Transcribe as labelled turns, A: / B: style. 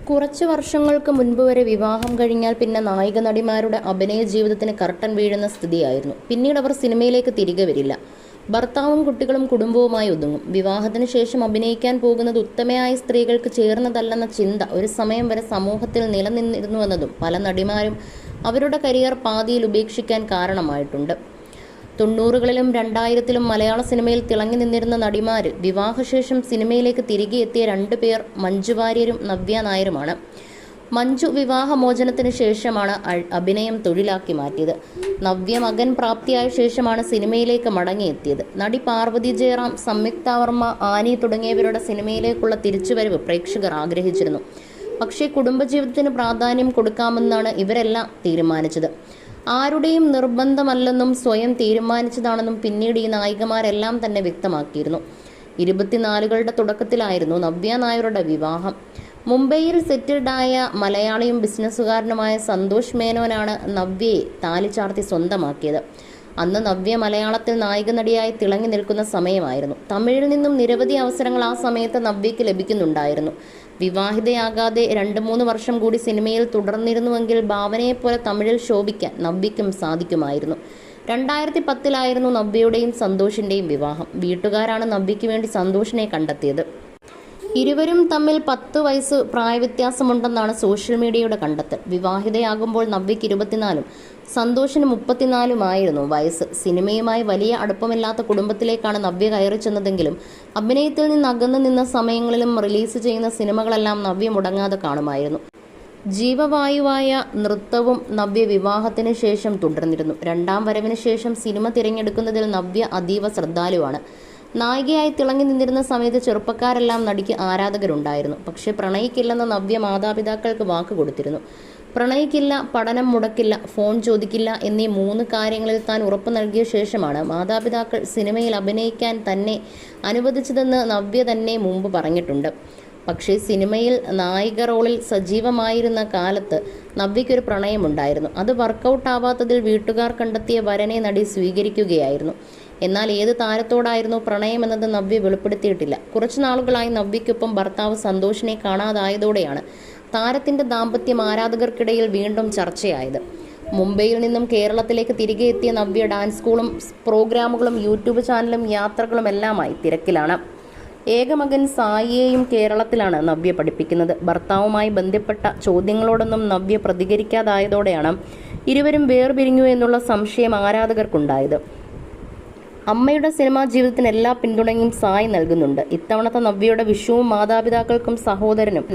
A: കുറച്ച് വർഷങ്ങൾക്ക് മുൻപ് വരെ വിവാഹം കഴിഞ്ഞാൽ പിന്നെ നായിക നടിമാരുടെ അഭിനയ ജീവിതത്തിന് കർട്ടൻ വീഴുന്ന സ്ഥിതിയായിരുന്നു. പിന്നീട് അവർ സിനിമയിലേക്ക് തിരികെ വരില്ല. ഭർത്താവും കുട്ടികളും കുടുംബവുമായി ഒതുങ്ങും. വിവാഹത്തിന് ശേഷം അഭിനയിക്കാൻ പോകുന്നത് ഉത്തമയായ സ്ത്രീകൾക്ക് ചേർന്നതല്ലെന്ന ചിന്ത ഒരു സമയം വരെ സമൂഹത്തിൽ നിലനിന്നിരുന്നുവെന്നതും പല നടിമാരും അവരുടെ കരിയർ പാതിയിൽ ഉപേക്ഷിക്കാൻ കാരണമായിട്ടുണ്ട്. 90കളിലും 2000ത്തിലും മലയാള സിനിമയിൽ തിളങ്ങി നിന്നിരുന്ന നടിമാരിൽ വിവാഹശേഷം സിനിമയിലേക്ക് തിരികെ എത്തിയ 2 പേർ മഞ്ജു വാര്യരും നവ്യ നായരുമാണ്. മഞ്ജു വിവാഹമോചനത്തിന് ശേഷമാണ് അഭിനയം തൊഴിലാക്കി മാറ്റിയത്. നവ്യ മകൻ പ്രാപ്തിയായ ശേഷമാണ് സിനിമയിലേക്ക് മടങ്ങിയെത്തിയത്. നടി പാർവതി ജയറാം, സംയുക്ത വർമ്മ, ആനി തുടങ്ങിയവരുടെ സിനിമയിലേക്കുള്ള തിരിച്ചുവരവ് പ്രേക്ഷകർ ആഗ്രഹിച്ചിരുന്നു. പക്ഷേ കുടുംബജീവിതത്തിന് പ്രാധാന്യം കൊടുക്കാമെന്നാണ് ഇവരെല്ലാം തീരുമാനിച്ചത്. ആരുടെയും നിർബന്ധമല്ലെന്നും സ്വയം തീരുമാനിച്ചതാണെന്നും പിന്നീട് ഈ നായികമാരെല്ലാം തന്നെ വ്യക്തമാക്കിയിരുന്നു. 24കളുടെ തുടക്കത്തിലായിരുന്നു നവ്യ നായരുടെ വിവാഹം. മുംബൈയിൽ സെറ്റിൽഡായ മലയാളിയും ബിസിനസ്സുകാരനുമായ സന്തോഷ് മേനോനാണ് നവ്യയെ താലിചാർത്തി സ്വന്തമാക്കിയത്. അന്ന് നവ്യ മലയാളത്തിൽ നായിക നടിയായി തിളങ്ങി നിൽക്കുന്ന സമയമായിരുന്നു. തമിഴിൽ നിന്നും നിരവധി അവസരങ്ങൾ ആ സമയത്ത് നവ്യയ്ക്ക് ലഭിക്കുന്നുണ്ടായിരുന്നു. വിവാഹിതയാകാതെ 2-3 വർഷം കൂടി സിനിമയിൽ തുടർന്നിരുന്നുവെങ്കിൽ ഭാവനയെപ്പോലെ തമിഴിൽ ശോഭിക്കാൻ നവ്യയ്ക്കും സാധിക്കുമായിരുന്നു. 2010-ലായിരുന്നു നവ്യയുടെയും സന്തോഷിൻ്റെയും വിവാഹം. വീട്ടുകാരാണ് നവ്യയ്ക്ക് വേണ്ടി സന്തോഷിനെ കണ്ടെത്തിയത്. ഇരുവരും തമ്മിൽ 10 വയസ്സ് പ്രായവ്യത്യാസമുണ്ടെന്നാണ് സോഷ്യൽ മീഡിയയുടെ കണ്ടെത്തൽ. വിവാഹിതയാകുമ്പോൾ നവ്യയ്ക്ക് 24-ഉം സന്തോഷിന് 34-ഉമായിരുന്നു വയസ്സ്. സിനിമയുമായി വലിയ അടുപ്പമില്ലാത്ത കുടുംബത്തിലേക്കാണ് നവ്യ കയറി ചെന്നതെങ്കിലും അഭിനയത്തിൽ നിന്ന് അകന്നു നിന്ന സമയങ്ങളിലും റിലീസ് ചെയ്യുന്ന സിനിമകളെല്ലാം നവ്യ മുടങ്ങാതെ കാണുമായിരുന്നു. ജീവവായുവായ നൃത്തവും നവ്യ വിവാഹത്തിന് ശേഷം തുടർന്നിരുന്നു. 2ാം വരവിന് ശേഷം സിനിമ തിരഞ്ഞെടുക്കുന്നതിൽ നവ്യ അതീവ ശ്രദ്ധാലുവാണ്. നായികയായി തിളങ്ങി നിന്നിരുന്ന സമയത്ത് ചെറുപ്പക്കാരെല്ലാം നടിക്ക് ആരാധകരുണ്ടായിരുന്നു. പക്ഷേ പ്രണയിക്കില്ലെന്ന് നവ്യ മാതാപിതാക്കൾക്ക് വാക്ക് കൊടുത്തിരുന്നു. പ്രണയിക്കില്ല, പഠനം മുടക്കില്ല, ഫോൺ ചോദിക്കില്ല എന്നീ 3 കാര്യങ്ങളിൽ താൻ ഉറപ്പു നൽകിയ ശേഷമാണ് മാതാപിതാക്കൾ സിനിമയിൽ അഭിനയിക്കാൻ തന്നെ അനുവദിച്ചതെന്ന് നവ്യ തന്നെ മുമ്പ് പറഞ്ഞിട്ടുണ്ട്. പക്ഷേ സിനിമയിൽ നായിക റോളിൽ സജീവമായിരുന്ന കാലത്ത് നവ്യയ്ക്കൊരു പ്രണയമുണ്ടായിരുന്നു. അത് വർക്കൗട്ട് ആവാത്തതിൽ വീട്ടുകാർ കണ്ടെത്തിയ വരനെ നടി സ്വീകരിക്കുകയായിരുന്നു. എന്നാൽ ഏത് താരത്തോടായിരുന്നു പ്രണയമെന്നത് നവ്യ വെളിപ്പെടുത്തിയിട്ടില്ല. കുറച്ചു നാളുകളായി നവ്യയ്ക്കൊപ്പം ഭർത്താവ് സന്തോഷിനെ കാണാതായതോടെയാണ് താരത്തിന്റെ ദാമ്പത്യം ആരാധകർക്കിടയിൽ വീണ്ടും ചർച്ചയായത്. മുംബൈയിൽ നിന്നും കേരളത്തിലേക്ക് തിരികെ എത്തിയ നവ്യ ഡാൻസ് സ്കൂളും പ്രോഗ്രാമുകളും യൂട്യൂബ് ചാനലും യാത്രകളും എല്ലാമായി തിരക്കിലാണ്. ഏകമകൻ സായിയെയും കേരളത്തിലാണ് നവ്യ പഠിപ്പിക്കുന്നത്. ഭർത്താവുമായി ബന്ധപ്പെട്ട ചോദ്യങ്ങളോടൊന്നും നവ്യ പ്രതികരിക്കാതായതോടെയാണ് ഇരുവരും വേർപിരിഞ്ഞു എന്നുള്ള സംശയം ആരാധകർക്കുണ്ടായത്. അമ്മയുടെ സിനിമാ ജീവിതത്തിന് എല്ലാ പിന്തുണയും സായി നൽകുന്നുണ്ട്. ഇത്തവണത്തെ നവ്യയുടെ വിഷുവും മാതാപിതാക്കൾക്കും സഹോദരനും